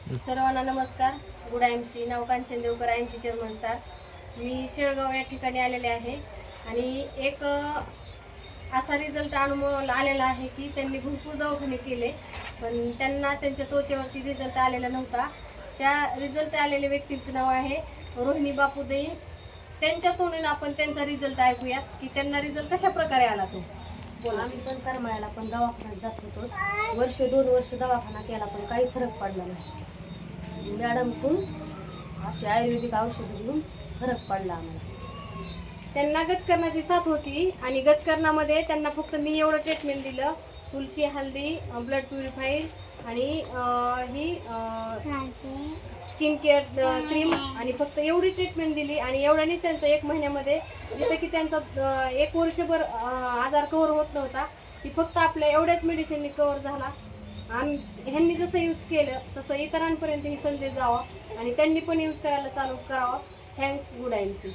सर्वांना नमस्कार. गुड आयमसी नाव Kanchan Devkar आयमसी chairman star. मी शेळगाव या ठिकाणी आलेले आहे आणि एक असा रिझल्ट अनुभव आलेला आहे की त्यांनी भरपूर दवाखाने केले पण त्यांना त्यांच्या त्वचेवरची रिझल्ट आलेला नव्हता. त्या रिझल्ट आलेल्या व्यक्तीचं नाव आहे रोहिणी बापूदे. त्यांच्या तोंडून आपण त्यांचा रिझल्ट ऐकूयात की त्यांना रिझल्ट कशा प्रकारे आला तो. आम्ही पण करमाळ्याला पण दवाखान्यात जात होतो. 2 वर्ष दवाखाना केला पण काही फरक पडला नाही. मॅडमकडून अशी आयुर्वेदिक औषधं घेऊन फरक पडला आम्हाला. त्यांना गजकरणाची साथ होती आणि गजकरणामध्ये त्यांना फक्त मी एवढं ट्रीटमेंट दिलं. तुळशी, हल्दी, ब्लड प्युरिफायर आणि ही स्किन केअर क्रीम आणि फक्त एवढी ट्रीटमेंट दिली आणि एवढ्याने त्यांचं 1 महिन्यामध्ये जिथं की त्यांचा 1 वर्षभर आजार कव्हर होत नव्हता ती फक्त आपल्या एवढ्याच मेडिसिननी कव्हर झाला. ह्यांनी जसं यूज केलं तसं इतरांपर्यंत ही संदेश जावा आणि त्यांनी पण यूज करायला चालू करावा. थँक्स. गुड आयमसी.